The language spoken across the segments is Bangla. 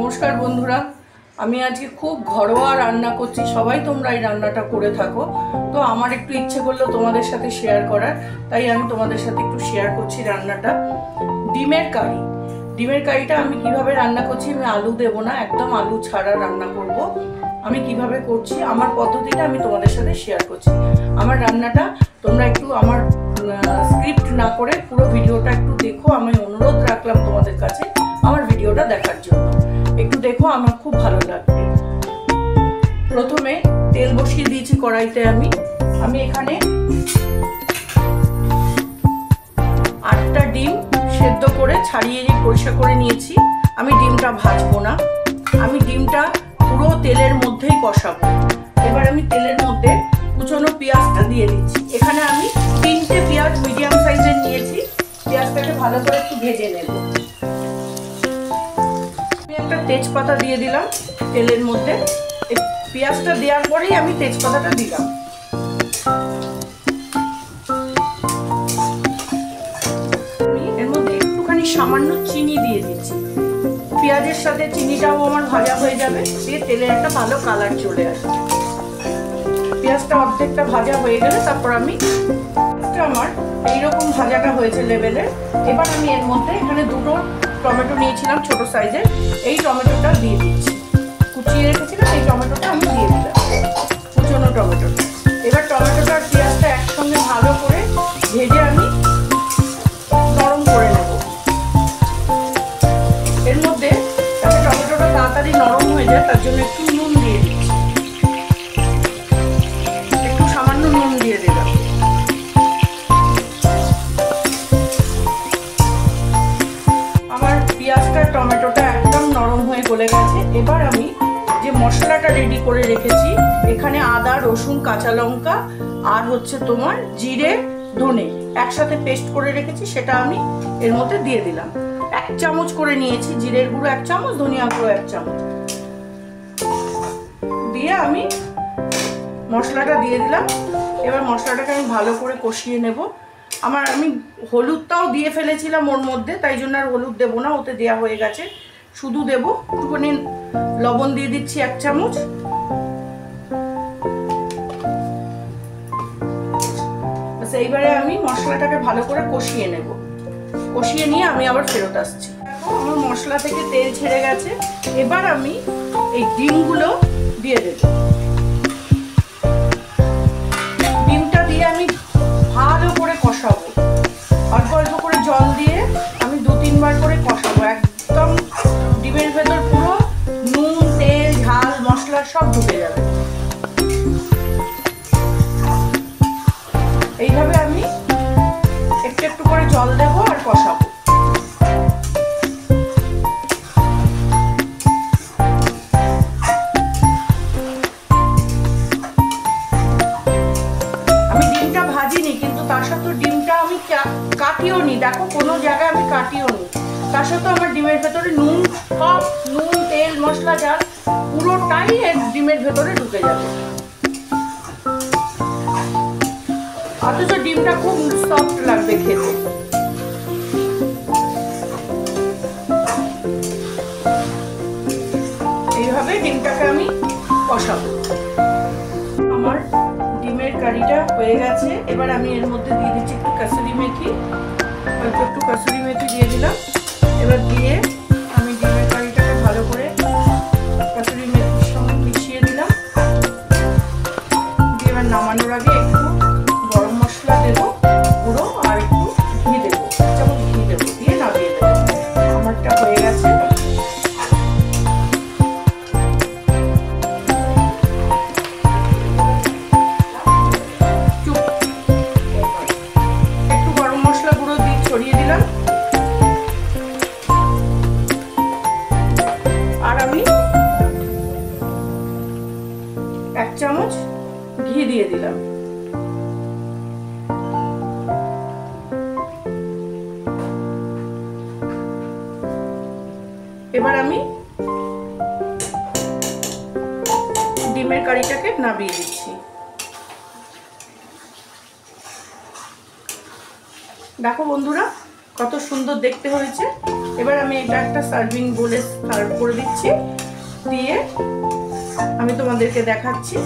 नमस्कार बंधुरा आमी आज के खूब घरोया रान्ना करছি সবাই তোমরা এই রান্নাটা করে থাকো তো আমার একটু ইচ্ছে করলো তোমাদের সাথে শেয়ার করার তাই আমি তোমাদের সাথে একটু শেয়ার করছি রান্নাটা ডিমের কারিটা আমি কিভাবে রান্না করছি আমি আলু দেব না একদম আলু ছাড়া রান্না করব আমি কিভাবে করছি আমার পদ্ধতিটা আমি তোমাদের সাথে শেয়ার করছি আমার রান্নাটা তোমরা একটু আমার স্ক্রিপ্ট না করে পুরো ভিডিওটা একটু দেখো আমি অনুরোধ রাখলাম তোমাদের কাছে আমার ভিডিওটা দেখার জন্য একটু দেখো আমার খুব ভালো লাগবে প্রথমে তেল বসিয়ে দিয়েছি কড়াইতে আমি এখানে 8টা ডিম সেদ্ধ করে ছাড়িয়ে পরিষ্কার করে নিয়েছি আমি ডিমটা ভাজবো না আমি ডিমটা পুরো তেলের মধ্যেই কষাবো এবার আমি তেলের মধ্যে কুচনো পেঁয়াজটা দিয়ে দিচ্ছি এখানে আমি 3টে পেঁয়াজ মিডিয়াম সাইজের নিয়েছি পেঁয়াজটাকে ভালো করে একটু ভেজে নেব একটা তেজপাতা দিয়ে দিলাম তেলের মধ্যে পেঁয়াজটা দেওয়ার পরেই আমি তেজপাতাটা দিলাম আমি এর মধ্যে একটুখানি সামান্য চিনি দিয়ে দিচ্ছি পেঁয়াজের সাথে চিনিটাও আমার ভাজা হয়ে যাবে দিয়ে তেলের একটা ভালো কালার চলে আসবে পেঁয়াজটা অর্ধেকটা ভাজা হয়ে গেলে তারপর আমি আমার এইরকম ভাজাটা হয়েছে লেভেলের এবার আমি এর মধ্যে এখানে দুটো টমেটো নিয়েছিলাম ছোট সাইজের এই টমেটোটা দিয়ে দিচ্ছি কুচিয়ে রেখেছিলাম এই টমেটোটা আমি দিয়ে দিলাম কুচনো টমেটোটা এবার টমেটোটা আর পেঁয়াজটা একসঙ্গে ভালো করে ভেজে আমি নরম করে নেব এর মধ্যে যাতে টমেটোটা তাড়াতাড়ি নরম হয়ে যায় তার জন্য একটু নুন দিয়ে দিচ্ছি একটু সামান্য নুন দিয়ে দিলাম টমেটোটা একদম নরম হয়ে গলে গেছে এবার আমি যে মশলাটা রেডি করে রেখেছি এখানে আদা রসুন কাঁচা লঙ্কা আর হচ্ছে তোমার জিরে ধনে একসাথে পেস্ট করে রেখেছি সেটা আমি এর মধ্যে দিয়ে দিলাম 1 চামচ করে নিয়েছি জিরের গুঁড়ো 1 চামচ ধনিয়া গুঁড়ো 1 চামচ দিয়ে আমি মশলাটা দিয়ে দিলাম এবার মশলাটাকে আমি ভালো করে কষিয়ে নেব আমি হলুদটাও দিয়ে ফেলেছিলাম ওর মধ্যে তাই জন্য আর হলুদ দেব না ওতে দেওয়া হয়ে গেছে শুধু দেব একটুখানি লবণ দিয়ে দিচ্ছি 1 চামচ বাস এইবারে আমি মশলাটাকে ভালো করে কষিয়ে নেব কষিয়ে নিয়ে আমি আবার ফেরত আসছি দেখো আমার মশলা থেকে তেল ছেড়ে গেছে এবার আমি এই ডিমগুলো দিয়ে দেব ডিমটা দিয়ে আমি ভালো করে কষাবো অল্প অল্প করে জল দিয়ে আমি 2-3 বার করে কষাবো একদম ডিমের ভেতর পুরো নুন তেল ঝাল মশলা সব ঢুকে যাবে এইভাবে আমি একটু একটু করে জল দেবো আর কষাবো তার সাথে ডিমটা আমি কাটিও নি দেখো কোনো জায়গায় আমি কাটিও নি তার সাথে আমার ডিমের ভেতরে নুন তেল মশলা ঝাল পুরোটাই ডিমের ভেতরে ঢুকে যাবে অথচ ডিমটা খুব সফট লাগবে খেতে এইভাবে ডিমটাকে আমি কষাবো আমার ডিমের কারিটা হয়ে গেছে এবার আমি এর মধ্যে দিয়ে দিচ্ছি একটু কাসুরি মেথি অল্প একটু কাসুরি মেথি দিয়ে দিলাম এবার দিয়ে আমি ডিমের কারিটাকে ভালো করে কাসুরি মেথির সঙ্গে মিশিয়ে দিলাম দিয়ে এবার নামানোর আগে একটু গরম মশলা দেবো গুঁড়ো আর একটু ঘি দেবো যেমন ঘি দেবো দিয়ে নামিয়ে দেবো আমারটা হয়ে গেছে চামচ ঘি দিয়ে দিলাম এবার আমি ডিমের কারিটাকে নামিয়ে দিচ্ছি দেখো বন্ধুরা কত সুন্দর দেখতে হয়েছে। এবার আমি এটা একটা সার্ভিং বোলে সার্ভ করে দিচ্ছি, দিয়ে আমি তোমাদেরকে দেখাচ্ছি।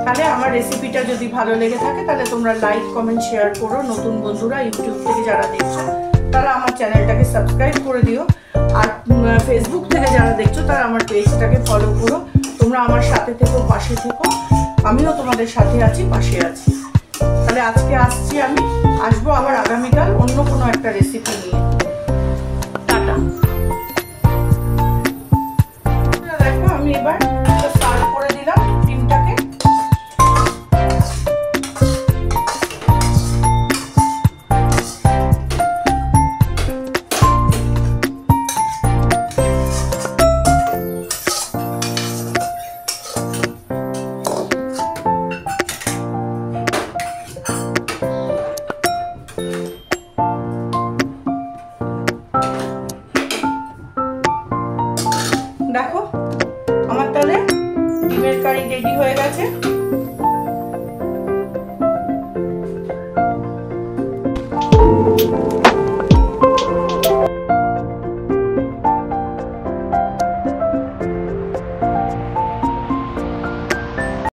তাহলে আমার রেসিপিটা যদি ভালো লেগে থাকে তাহলে তোমরা লাইক কমেন্ট শেয়ার করো। নতুন বন্ধুরা ইউটিউব থেকে যারা দেখছো তারা আমার চ্যানেলটাকে সাবস্ক্রাইব করে দিও, আর ফেসবুক থেকে যারা দেখছো তারা আমার পেজটাকে ফলো করো। তোমরা আমার সাথে থেকো, পাশে থেকো, আমিও তোমাদের সাথে আছি, পাশে আছি। তাহলে আজকে আমি আসবো আবার আগামীকাল অন্য কোনো একটা রেসিপি নিয়ে। টাটা। দেখো আমি এবার সার্ভ করে দিলাম ডিমটাকে। দেখো আমার তাহলে ডিমের কারি রেডি হয়ে গেছে।